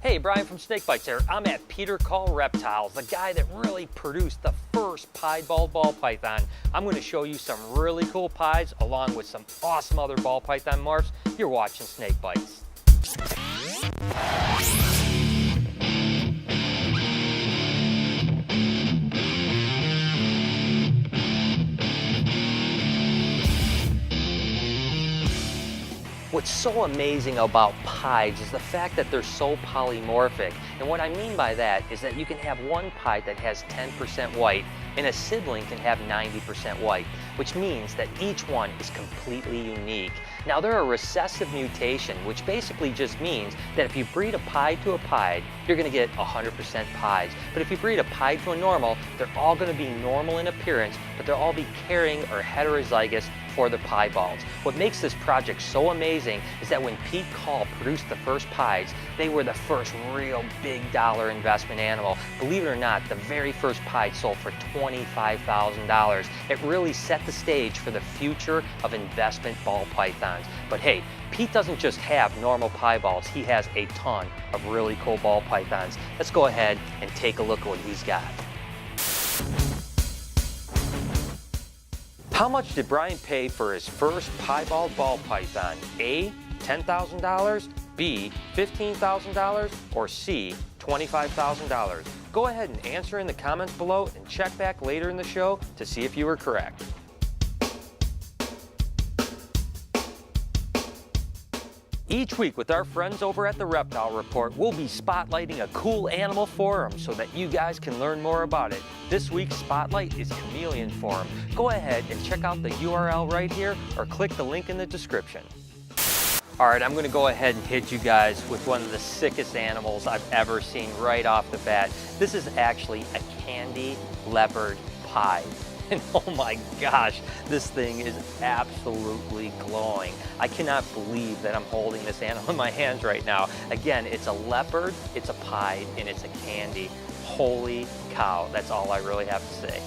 Hey, Brian from SnakeBytes here. I'm at Peter Call Reptiles, the guy that really produced the first piebald ball python. I'm going to show you some really cool pies along with some awesome other ball python morphs. You're watching SnakeBytes. What's so amazing about pies is the fact that they're so polymorphic. And what I mean by that is that you can have one pie that has 10% white and a sibling can have 90% white, which means that each one is completely unique. Now they're a recessive mutation, which basically just means that if you breed a pie to a pied, you're going to get 100% pies. But if you breed a pie to a normal, they're all going to be normal in appearance, but they'll all be carrying or heterozygous for the piebalds. What makes this project so amazing is that when Pete Call produced the first pies, they were the first real big dollar investment animal. Believe it or not, the very first pie sold for $25,000. It really set the stage for the future of investment ball pythons. But hey, Pete doesn't just have normal piebalds, he has a ton of really cool ball pythons. Let's go ahead and take a look at what he's got. How much did Brian pay for his first piebald ball python? A, $10,000, B, $15,000, or C, $25,000? Go ahead and answer in the comments below and check back later in the show to see if you were correct. Each week with our friends over at the Reptile Report, we'll be spotlighting a cool animal forum so that you guys can learn more about it. This week's spotlight is Chameleon Forum. Go ahead and check out the URL right here or click the link in the description. All right, I'm gonna go ahead and hit you guys with one of the sickest animals I've ever seen right off the bat. This is actually a candy leopard pie. And oh my gosh, this thing is absolutely glowing. I cannot believe that I'm holding this animal in my hands right now. Again, it's a leopard, it's a pie, and it's a candy. Holy cow, that's all I really have to say.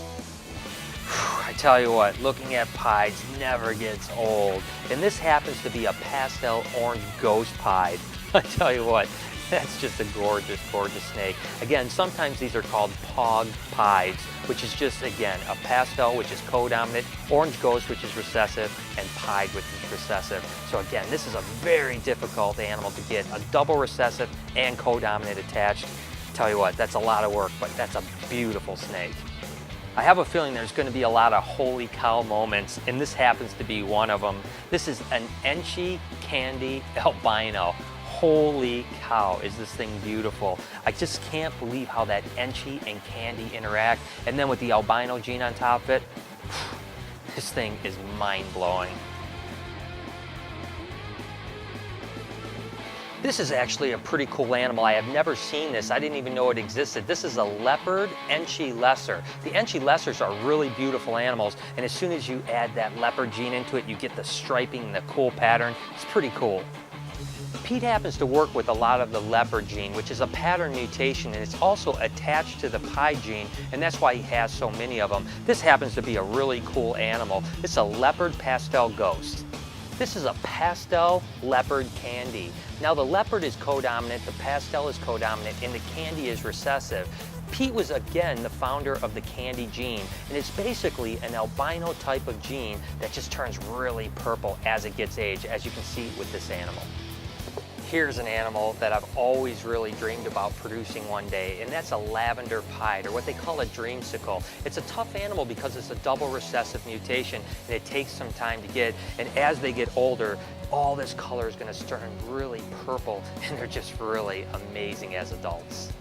I tell you what, looking at pies never gets old. And this happens to be a pastel orange ghost pie. I tell you what, that's just a gorgeous, gorgeous snake. Again, sometimes these are called pog pies, which is just, again, a pastel, which is co-dominant, orange ghost, which is recessive, and pied, which is recessive. So again, this is a very difficult animal to get a double recessive and co-dominant attached. Tell you what, that's a lot of work, but that's a beautiful snake. I have a feeling there's going to be a lot of holy cow moments, and this happens to be one of them. This is an Enchi candy albino. Holy cow, is this thing beautiful. I just can't believe how that Enchi and candy interact. And then with the albino gene on top of it, this thing is mind-blowing. This is actually a pretty cool animal. I have never seen this. I didn't even know it existed. This is a leopard Enchi lesser. The Enchi lessers are really beautiful animals, and as soon as you add that leopard gene into it, you get the striping and the cool pattern. It's pretty cool. Pete happens to work with a lot of the leopard gene, which is a pattern mutation, and it's also attached to the pie gene, and that's why he has so many of them. This happens to be a really cool animal. It's a leopard pastel ghost. This is a pastel leopard candy. Now the leopard is co-dominant, the pastel is co-dominant, and the candy is recessive. Pete was again the founder of the candy gene, and it's basically an albino type of gene that just turns really purple as it gets aged, as you can see with this animal. Here's an animal that I've always really dreamed about producing one day, and that's a lavender pied, or what they call a dreamsicle. It's a tough animal because it's a double recessive mutation, and it takes some time to get, and as they get older, all this color is going to turn really purple, and they're just really amazing as adults.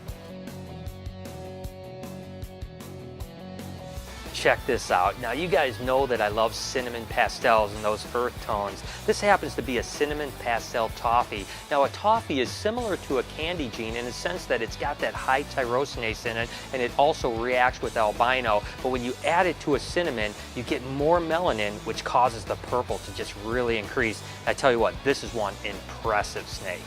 Check this out. Now you guys know that I love cinnamon pastels and those earth tones. This happens to be a cinnamon pastel toffee. Now a toffee is similar to a candy gene in the sense that it's got that high tyrosinase in it, and it also reacts with albino, but when you add it to a cinnamon, you get more melanin, which causes the purple to just really increase. I tell you what, this is one impressive snake.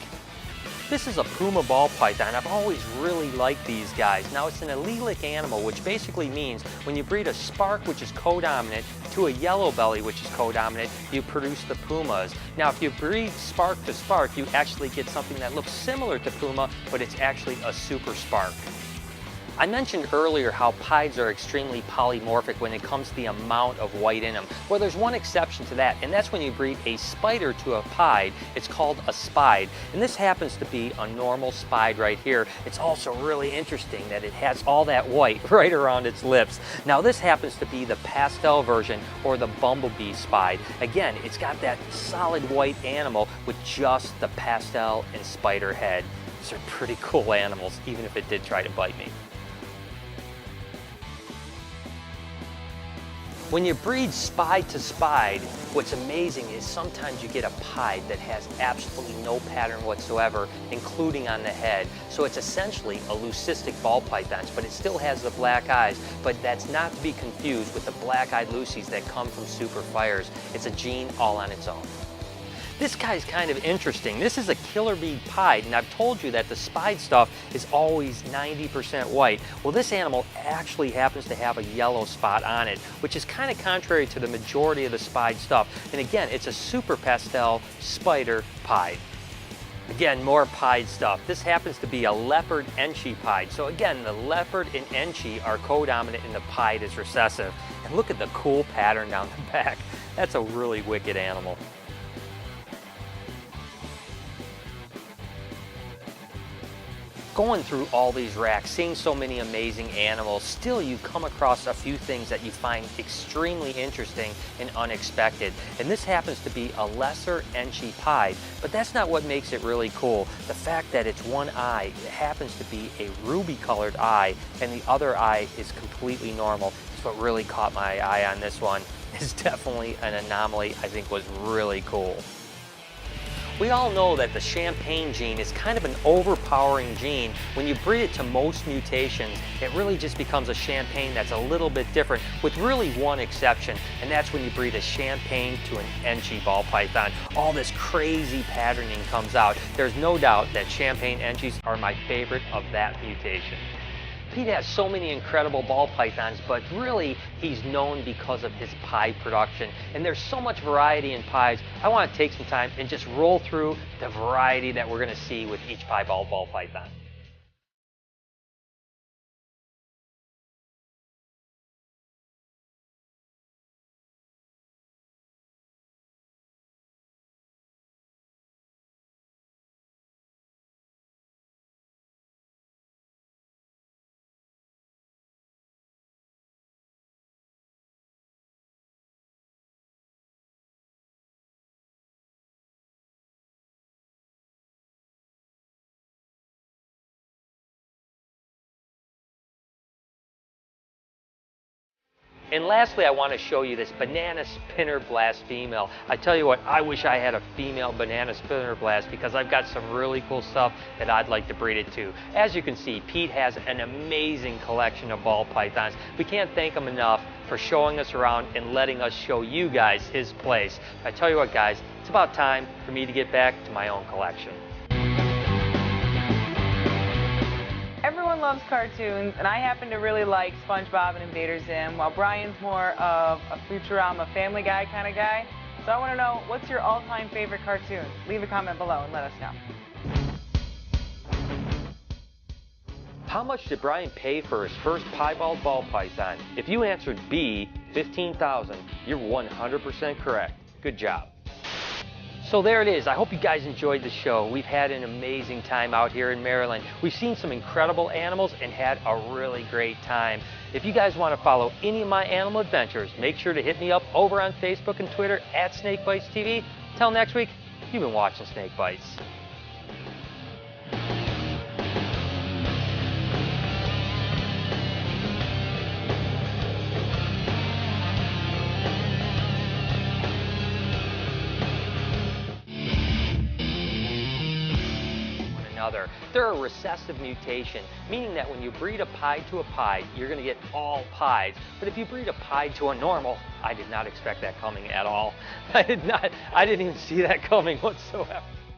This is a Puma ball python. I've always really liked these guys. Now it's an allelic animal, which basically means when you breed a spark, which is codominant, to a yellow belly, which is codominant, you produce the Pumas. Now if you breed spark to spark, you actually get something that looks similar to Puma, but it's actually a super spark. I mentioned earlier how pieds are extremely polymorphic when it comes to the amount of white in them. Well, there's one exception to that, and that's when you breed a spider to a pied. It's called a spide, and this happens to be a normal spide right here. It's also really interesting that it has all that white right around its lips. Now this happens to be the pastel version, or the bumblebee spide. Again, it's got that solid white animal with just the pastel and spider head. These are pretty cool animals, even if it did try to bite me. When you breed spide to spide, what's amazing is sometimes you get a pied that has absolutely no pattern whatsoever, including on the head. So it's essentially a leucistic ball python, but it still has the black eyes. But that's not to be confused with the black-eyed Lucies that come from super fires. It's a gene all on its own. This guy's kind of interesting. This is a killer bee pied, and I've told you that the spide stuff is always 90% white. Well, this animal actually happens to have a yellow spot on it, which is kind of contrary to the majority of the spide stuff. And again, it's a super pastel spider pied. Again, more pied stuff. This happens to be a leopard enchi pied. So again, the leopard and enchi are codominant and the pied is recessive. And look at the cool pattern down the back. That's a really wicked animal. Going through all these racks, seeing so many amazing animals, still you come across a few things that you find extremely interesting and unexpected. And this happens to be a lesser enchi pied, but that's not what makes it really cool. The fact that it's one eye, it happens to be a ruby colored eye, and the other eye is completely normal. That's what really caught my eye on this one. It's definitely an anomaly I think was really cool. We all know that the champagne gene is kind of an overpowering gene. When you breed it to most mutations, it really just becomes a champagne that's a little bit different, with really one exception, and that's when you breed a champagne to an enchi ball python. All this crazy patterning comes out. There's no doubt that champagne enchis are my favorite of that mutation. Pete has so many incredible ball pythons, but really he's known because of his pied production. And there's so much variety in pies. I want to take some time and just roll through the variety that we're going to see with each piebald ball python. And lastly, I want to show you this banana spinner blast female. I tell you what, I wish I had a female banana spinner blast because I've got some really cool stuff that I'd like to breed it to. As you can see, Pete has an amazing collection of ball pythons. We can't thank him enough for showing us around and letting us show you guys his place. I tell you what, guys, it's about time for me to get back to my own collection. Everyone loves cartoons, and I happen to really like SpongeBob and Invader Zim, while Brian's more of a Futurama Family Guy kind of guy. So I want to know, what's your all-time favorite cartoon? Leave a comment below and let us know. How much did Brian pay for his first piebald ball python? If you answered B, $15,000, you're 100% correct. Good job. So there it is. I hope you guys enjoyed the show. We've had an amazing time out here in Maryland. We've seen some incredible animals and had a really great time. If you guys want to follow any of my animal adventures, make sure to hit me up over on Facebook and Twitter at SnakeBytesTV. Till next week, you've been watching Snake Bites. They're a recessive mutation, meaning that when you breed a pied to a pied, you're going to get all pieds. But if you breed a pied to a normal, I did not expect that coming at all. I didn't even see that coming whatsoever.